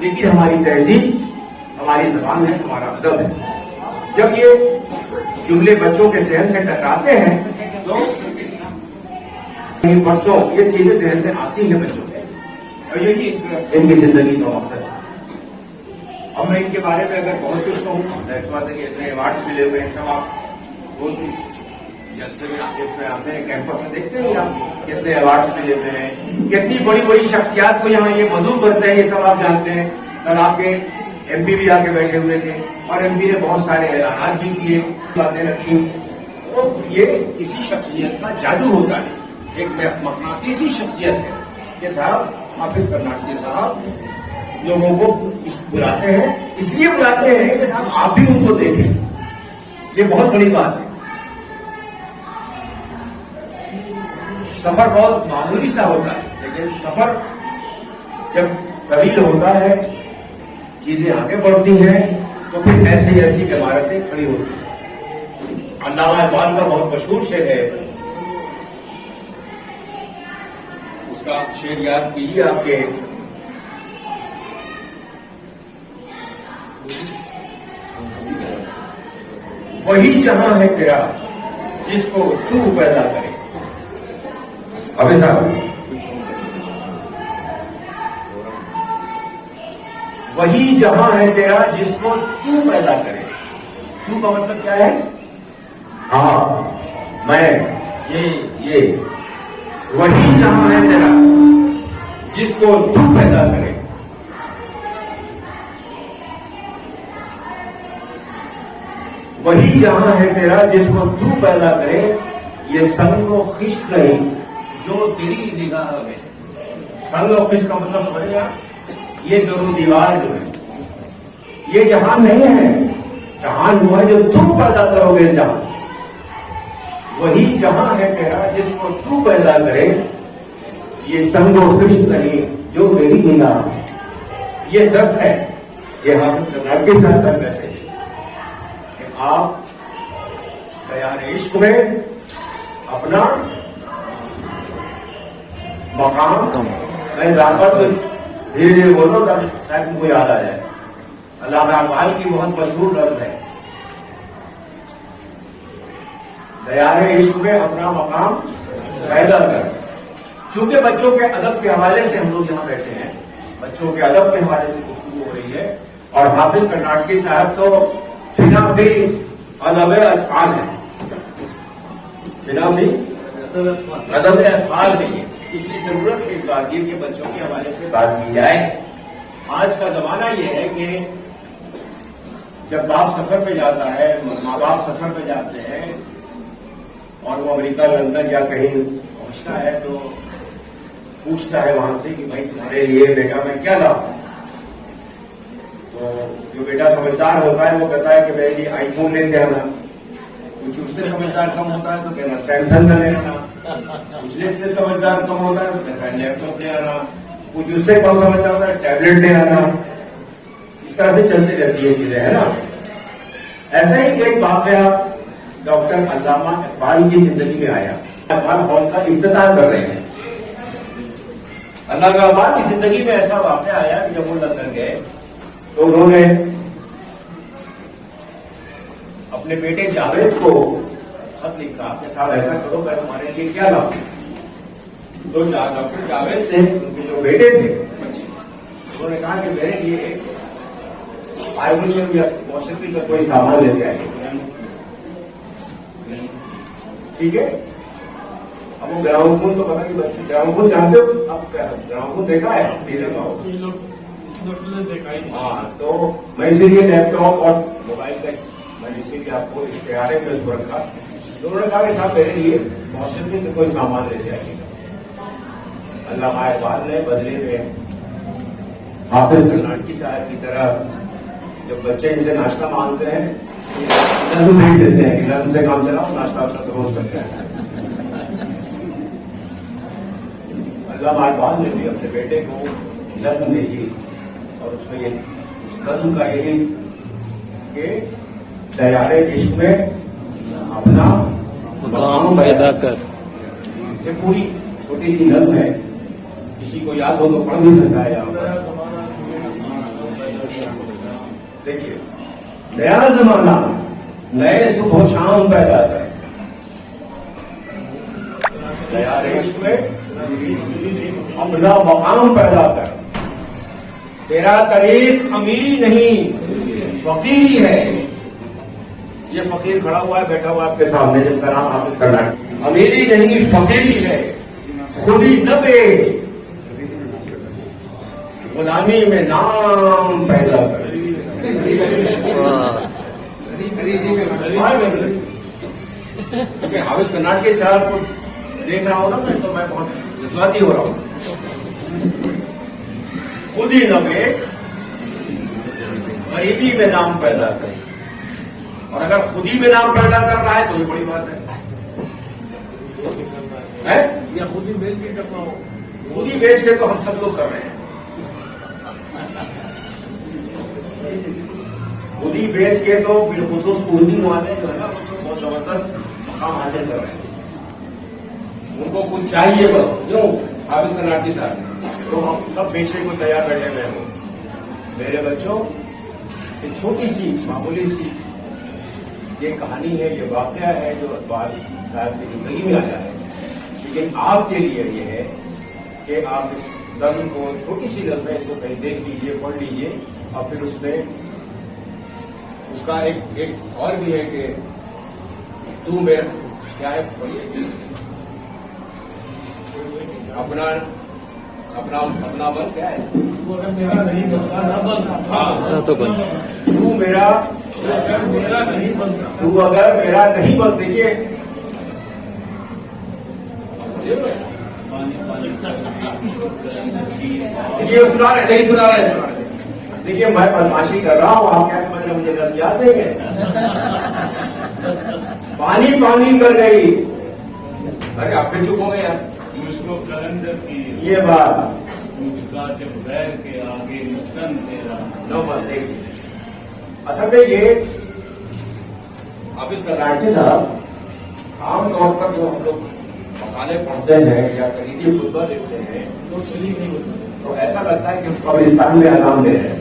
لیکن ہماری تہذیب ہماری زبان ہے, ہمارا ادب ہے. جب یہ جملے بچوں کے ذہن سے ٹکراتے ہیں تو برسوں یہ چیزیں ذہن میں آتی ہیں بچوں کے, اور یہی ان کی زندگی کا مقصد ہے. اب میں ان کے بارے میں اگر بہت کچھ کہوں, اتنے ایوارڈس ملے ہوئے ہیں, سب آپ روز جلسے میں آتے ہیں, کیمپس میں دیکھتے ہیں آپ کتنے ایوارڈس ملے ہوئے ہیں, کتنی بڑی بڑی شخصیات کو یہاں یہ مدعو کرتے ہیں, یہ سب آپ جانتے ہیں. کل آپ کے ایم پی بھی آ کے بیٹھے ہوئے تھے اور ایم پی نے بہت سارے اعلانات بھی کیے, باتیں رکھی. تو یہ کسی شخصیت کا جادو ہوتا ہے, ایک مقناطیسی شخصیت ہے کہ صاحب حافظ کرناٹکی صاحب لوگوں کو بلاتے ہیں, اس لیے بلاتے ہیں کہ صاحب آپ بھی ان کو دیکھیں. یہ بہت بڑی بات ہے. سفر بہت معمولی سا ہوتا ہے, لیکن سفر جب طویل ہوتا ہے, چیزیں آگے بڑھتی ہیں, تو پھر ایسی ایسی عمارتیں کھڑی ہوتی ہیں. علامہ اقبال کا بہت مشہور شعر ہے, اس کا شعر یاد کیجیے آپ کے, وہی جہاں ہے تیرا جس کو تو پیدا کرے. ابھی صاحب, وہی جہاں ہے تیرا جس کو تو پیدا کرے. تو کا مطلب کیا ہے؟ ہاں میں, یہ وہی جہاں ہے تیرا جس کو تو پیدا کرے. وہی جہاں ہے تیرا جس کو تو پیدا کرے, یہ سنگ و خشت نہیں جو تیری نگاہ میں. سنگ و خشت کا مطلب سمجھ گیا, یہ دونوں دیوار جو ہے یہ جہان نہیں ہے, جہان وہ ہے جو تم پیدا کرو گے جہاں. وہی جہاں ہے تیرا جس کو تو پیدا کرے, یہ سنگ و خشت نہیں جو میری نگاہ ہے. یہ درس ہے, یہ حافظ کرناٹکی صاحب کا میسج ہے کہ آپ بیان عشق میں اپنا مقام, میں ذاکر تو دھیرے دھیرے بول رہا ہوں تاکہ شاید تم کو یاد آ جائے. علامہ اقبال کی بہت مشہور نظم ہے, بیان عشق میں اپنا مقام پیدا کر. چونکہ بچوں کے ادب کے حوالے سے ہم لوگ یہاں بیٹھے ہیں, بچوں کے ادب کے حوالے سے گفتگو ہو رہی ہے, اور حافظ کرناٹکی صاحب تو فنا فی ادب اطفال ہے, فنا فی ادب اطفال ہے. یہ اس لیے ضرورت ہے اس بات کی کہ بچوں کے حوالے سے بات کی جائے. آج کا زمانہ یہ ہے کہ جب باپ سفر پہ جاتا ہے, ماں باپ سفر پہ جاتے ہیں اور وہ امریکہ لندن یا کہیں پہنچتا ہے تو پوچھتا ہے وہاں سے کہ بھائی تمہارے لیے بیٹا میں کیا لاؤں. تو جو بیٹا سمجھدار ہوتا ہے وہ کہتا ہے کہ میرے لیے آئی فون لے کے آنا. کچھ اس سے سمجھدار کم ہوتا ہے تو کہنا سیمسنگ کا لے آنا. کچھ اس سے سمجھدار کم ہوتا ہے تو کہتا ہے لیپ ٹاپ لے آنا. کچھ اس سے کم سمجھدار ہوتا ہے ٹیبلٹ لے آنا. اس طرح سے چلتی رہتی ہے چیزیں, ہے نا. ایسا ہی ایک واقعہ ڈاکٹر علامہ اقبال کی زندگی میں آیا. اقبال ہال کا افتتاح کر رہے ہیں. علامہ اقبال کی زندگی میں ایسا واقعہ آیا کہ جب وہ لندن گئے تو انہوں نے اپنے بیٹے جاوید کو خط لکھا کہ صاحب ایسا کرو میں تمہارے لیے کیا لاؤں. تو ڈاکٹر جاوید نے ان کے جو بیٹے تھے انہوں نے کہا کہ میرے لیے ایک ہارمونیم یا موسیقی کا کوئی سامان لے کے آئے. ٹھیک ہے. اب وہ گراؤنڈ فون تو پتا نہیں بچے گراؤنڈ فون جانتے ہو آپ, گراؤنڈ فون دیکھا ہے ہاں. تو میں اسی لیے لیپ ٹاپ اور موبائل کا میں اسی لیے آپ کو اشتہارے میں اس کو رکھا. انہوں نے کہا کہ صاحب میرے لیے موسیقی کا کوئی سامان لے کے آئیے گا. علامہ اقبال نے بدلے میں حافظ کرناٹکی صاحب کی طرح جب بچے ان سے ناشتہ مانگتے ہیں نظم نہیں دیتے ہیں کہ نظم سے کام چلاؤ, ناشتہ واشتہ تو روز کرتے ہیں. علامہ اقبال نے بھی اپنے بیٹے کو نظم دی اور اس میں اس نظم کا یہی کہ دیار عشق میں اپنا مقام پیدا کر. یہ پوری چھوٹی سی نظم ہے کسی کو یاد ہو تو پڑھ بھی سکتا ہے یہاں پر. دیکھیے نیا زمانہ نئے سکھ و شام پیدا کرے, نیا ریس میں اپنا مقام پیدا کر. تیرا طریق امیری نہیں فقیری ہے. یہ فقیر کھڑا ہوا ہے, بیٹھا ہوا ہے آپ کے سامنے, جس کا نام حافظ کرنا ہے. امیری نہیں فقیری ہے, خودی نہ بیچ, غلامی میں نام پیدا کر. کیونکہ حافظ کرناٹکی صاحب کو دیکھ رہا ہوں نا میں, تو میں بہت جذباتی ہو رہا ہوں. خود ہی نہ بیچ, غریبی میں نام پیدا کر. اور اگر خود ہی میں نام پیدا کر رہا ہے تو یہ بڑی بات ہے. یا خود ہی بیچ کے کرنا ہو, خود ہی بیچ کے تو ہم سب لوگ کر رہے ہیں. خود ہی بیچ کے تو بالخصوص اردو والے جو ہے نا بہت زبردست مقام حاصل کر رہے ہیں. ان کو کچھ چاہیے بس, کیوں حافظ کرناٹکی صاحب, تو ہم سب بیچنے کو تیار بیٹھے ہوئے ہیں. میرے بچوں, ایک چھوٹی سی معمولی سی یہ کہانی ہے, یہ واقعہ ہے جو اقبال صاحب کی زندگی میں آیا ہے. لیکن آپ کے لیے یہ ہے کہ آپ اس نظم کو, چھوٹی سی نظم ہے, اس کو کہیں دیکھ لیجیے, پڑھ لیجیے, اور پھر اس میں اس کا ایک اور بھی ہے کہ تو میرا کیا ہے, پڑھیے, اپنا بل کیا ہے, تو بن تو میرا تو اگر میرا نہیں بن. دیکھیے یہ سنا رہے نہیں سنا رہے. دیکھیے میں بدماشی کر رہا ہوں, آپ کیا سمجھ رہے, مجھے نظم یاد نہیں ہے. پانی پانی کر گئی. ارے آپ پھر چپ ہو گئے یار. کلندر کی یہ بات جب غیر کے آگے متن تیرا نو بات دیکھیے. اصل میں یہ حافظ کرناٹکی صاحب عام طور پر جو ہم لوگ مقالے پڑھتے ہیں یا قریبی خطبہ دیکھتے ہیں لوگ شریک نہیں ہوتے, تو ایسا لگتا ہے کہ قبرستان میں اذان دے رہے ہیں.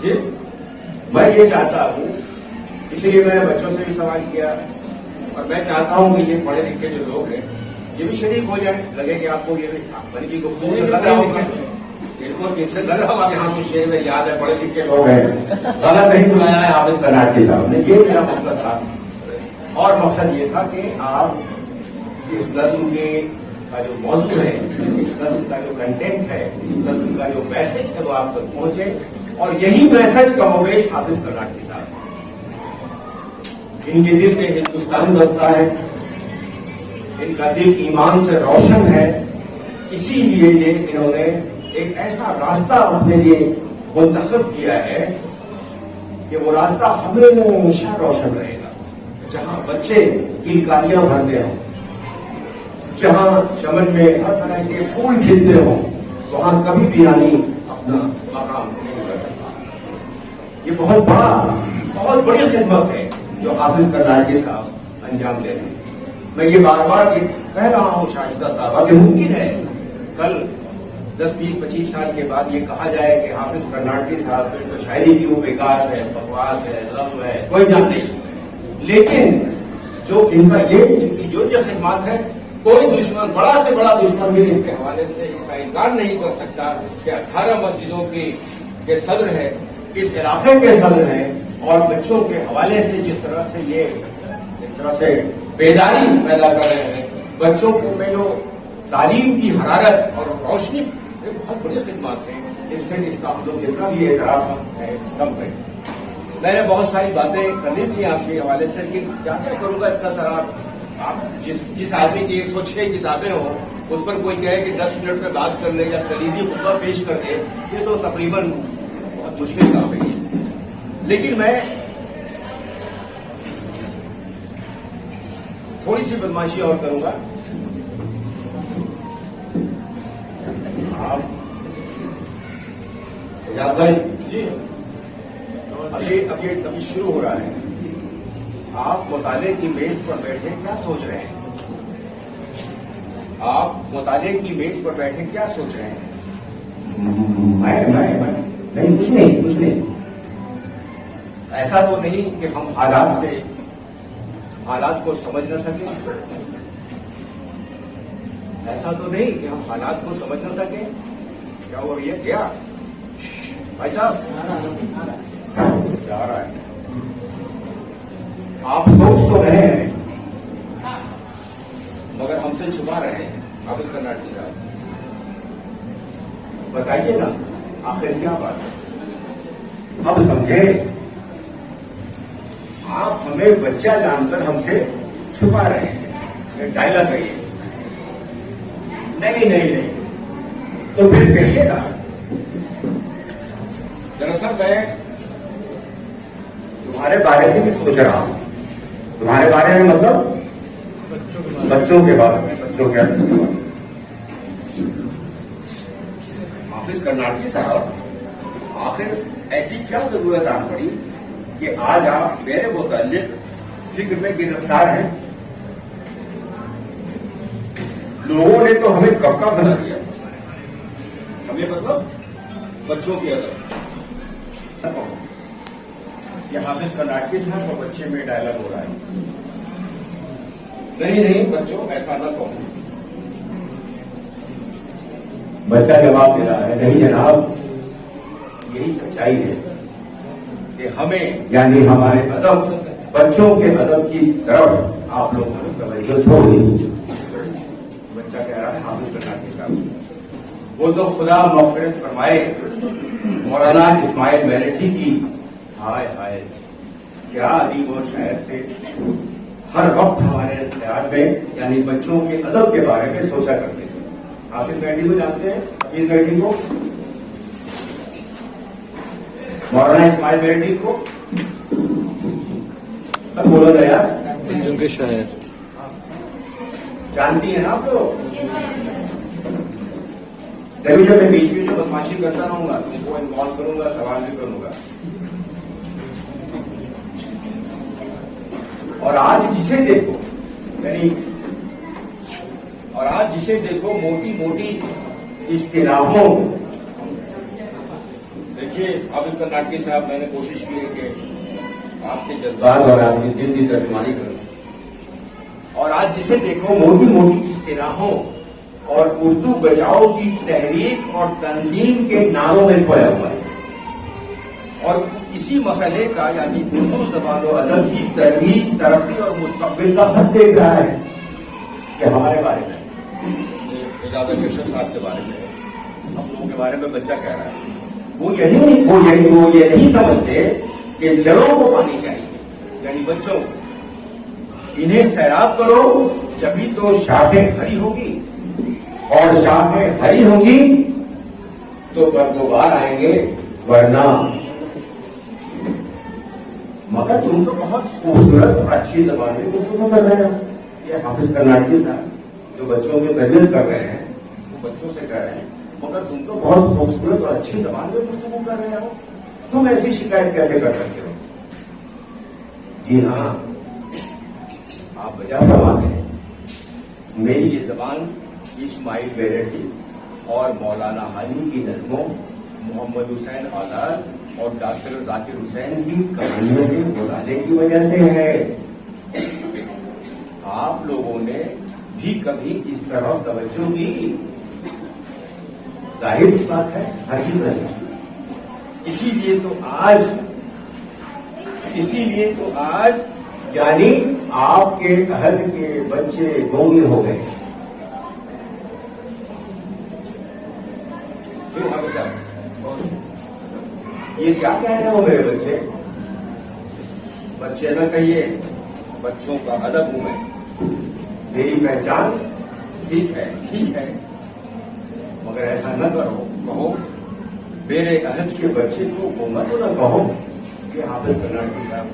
جی میں یہ چاہتا ہوں, اسی لیے میں نے بچوں سے بھی سوال کیا, اور میں چاہتا ہوں کہ یہ پڑھے لکھے جو لوگ ہیں یہ بھی شریک ہو جائیں. لگے کہ آپ کو یہ من کی گفتگو سے لگ رہا ہوگا, ان کو ان سے لگ رہا ہوگا کہ ہاں کچھ شعر میں یاد ہے, پڑھے لکھے لوگ ہیں, غلط نہیں بلایا ہے حافظ کرناٹکی صاحب نے. یہ میرا مقصد تھا, اور مقصد یہ تھا کہ آپ اس نظم کے کا جو موضوع ہے, اس نظم کا جو کنٹینٹ ہے, اس نظم کا جو میسج ہے وہ آپ تک پہنچے. اور یہی میسج کا مویش حافظ کرناٹکی صاحب, ان کے دل میں ہندوستان بستا ہے, ان کا دل ایمان سے روشن ہے. اسی لیے یہ انہوں نے ایک ایسا راستہ اپنے لیے منتخب کیا ہے کہ وہ راستہ ہمیشہ روشن رہے گا. جہاں بچے کیلکاریاں بھرتے ہوں, جہاں چمن میں ہر طرح کے پھول کھلتے ہوں, وہاں کبھی بھی یعنی اپنا مقام نہیں کر سکتا. یہ بہت بڑی خدمت ہے جو حافظ کرناٹکی صاحب انجام دے رہے ہیں. میں یہ بار بار کہہ رہا ہوں شائستہ صاحب کہ ممکن ہے کل 10-20-25 سال کے بعد یہ کہا جائے کہ حافظ کرناٹکی صاحب پہ تو شاعری کی وہ بیکاس ہے, بکواس ہے, لغو ہے, کوئی جان نہیں اس میں. لیکن جو ان کی جو یہ خدمات ہے, کوئی دشمن, بڑا سے بڑا دشمن بھی ان کے حوالے سے اس کا انکار نہیں کر سکتا کہ 18 مسجدوں کے صدر ہے, اس علاقے کے صدر ہیں, اور بچوں کے حوالے سے جس طرح سے یہ ایک طرح سے بیداری پیدا کر رہے ہیں, بچوں کو میں جو تعلیم کی حرارت اور روشنی, یہ بہت بڑی خدمات ہیں. اس سے اس کا ہم لوگ جتنا بھی اعتراف ہے کم ہے. میں نے بہت ساری باتیں کرنی تھی آپ کے حوالے سے, لیکن کیا کروں گا اتنا سارا. آپ جس آدمی کی 106 کتابیں ہوں, اس پر کوئی کہے کہ 10 منٹ میں بات کر لے یا کلیدی خطبہ پیش کر دے, یہ تو تقریباً بہت مشکل کام ہے. لیکن میں تھوڑی سی بدماشی اور کروں گا. آپ بھائی جی, اب یہ کبھی شروع ہو رہا ہے. آپ مطالعے کی میز پر بیٹھے کیا سوچ رہے ہیں؟ آپ مطالعے کی میز پر بیٹھے کیا سوچ رہے ہیں؟ میں نہیں، کچھ نہیں. ایسا تو نہیں کہ ہم حالات کو سمجھ نہ سکیں. ایسا تو نہیں کہ ہم حالات کو سمجھ نہ سکیں. کیا وہ یہ کیا بھائی صاحب جا رہا ہے؟ آپ سوچ تو رہے ہیں مگر ہم سے چھپا رہے ہیں. آپ اس کا ناٹک بتائیے نا آخر کیا بات ہے؟ اب سمجھے آپ ہمیں بچہ جان کر ہم سے چھپا رہے ہیں. ڈائلاگ کہیے. نہیں تو پھر کہیے گا. دراصل میں تمہارے بارے میں سوچ رہا ہوں. تمہارے بارے میں مطلب بچوں کے بارے میں. بچوں کے بارے میں. حافظ کرناٹکی صاحب آخر ایسی کیا ضرورت آ پڑی کہ آج آپ میرے متعلق فکر میں گرفتار ہیں؟ لوگوں نے تو ہمیں کب کا بنا دیا. ہمیں مطلب بچوں کی ادب. یہ حافظ کرناٹکی صاحب اور بچے میں ڈائلاگ ہو رہا ہے. نہیں بچوں ایسا نہ کہو. بچہ جواب دے رہا ہے نہیں جناب یہی سچائی ہے کہ ہمیں یعنی ہمارے ادب بچوں کے ادب کی طرف آپ لوگوں نے توجہ چھوڑ دی. بچہ کہہ رہا ہے حافظ کرناٹکی صاحب وہ تو خدا مغفرت فرمائے مولانا اسماعیل میرٹھی کی. ہائے کیا ادیب اور شاعر تھے. ہر وقت ہمارے اختیار میں یعنی بچوں کے ادب کے بارے میں سوچا کرتے تھے. حافظ میرٹھی کو جانتے ہیں؟ حافظ میرٹھی کو مولانا اسماعیل میرٹھی کو سب بولو گا یار. بچوں کے شاعر جانتی ہیں نا آپ لوگ. دیکھو جب میں بیچ میں جو بدماشی کرتا رہوں گا تم کو انوالو کروں گا سوال بھی کروں گا. اور آج جسے دیکھو یعنی موٹی موٹی اصطلاحوں. دیکھیے اب اس کرناٹکی صاحب میں نے کوشش کی ہے کہ آپ کے جذبات اور آپ کی دل کی ترجمانی کروں. اور آج جسے دیکھو موٹی موٹی اصطلاحوں اور اردو بچاؤ کی تحریک اور تنظیم کے ناموں میں کھویا ہوا ہے. اور اسی مسئلے کا یعنی اردو زبان و ادب کی ترویج ترقی اور مستقبل کا حد دیکھ رہا ہے کہ ہمارے بارے میں اجازت ارشد صاحب کے بارے میں ہم لوگوں کے بارے میں بچہ کہہ رہا ہے. وہ یہ نہیں سمجھتے کہ جڑوں کو پانی چاہیے یعنی بچوں انہیں سیراب کرو جبھی تو شاخیں ہری ہوگی اور شاخیں ہری ہوگی تو برگوبار آئیں گے ورنہ. مگر تم تو بہت خوبصورت اور اچھی زبان میں گفتگو کر رہے ہو. یہ حافظ کرناٹکی صاحب جو بچوں کی تربیت کر رہے ہیں وہ بچوں سے کہہ رہے ہیں مگر تم تو بہت خوبصورت اور اچھی زبان میں گفتگو کر رہے ہو. تم ایسی شکایت کیسے کر سکتے ہو؟ جی ہاں آپ بجا فرماتے ہیں. میری یہ زبان اسماعیل میرٹھی اور مولانا حالی کی نظموں محمد حسین آزاد اور ڈاکٹر ذاکر حسین کی کہانیوں کے مطالعے کی وجہ سے ہے. آپ لوگوں نے بھی کبھی اس طرف توجہ کی؟ ظاہر سی بات ہے ہرگز نہیں. اسی لیے تو آج یعنی آپ کے عہد کے بچے گونگے ہو گئے. یہ کیا کہہ رہے ہو میرے بچے؟ بچے نہ کہیے بچوں کا ادب ہوں میں. میری پہچان ٹھیک ہے مگر ایسا نہ کرو. کہو میرے عہد کے بچے کو گونگا تو نہ کہو. کہ حافظ کرناٹکی صاحب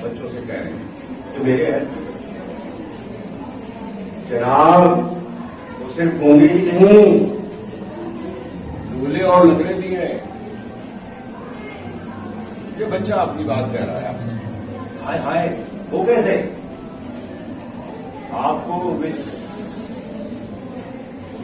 بچوں سے کہہ رہے ہیں کہ میرے عہد کے بچے. جناب وہ صرف گونگے ہی نہیں لولے اور لگڑے بھی ہیں. یہ بچہ اپنی بات کہہ رہا ہے آپ سے. ہائے وہ کیسے؟ آپ کو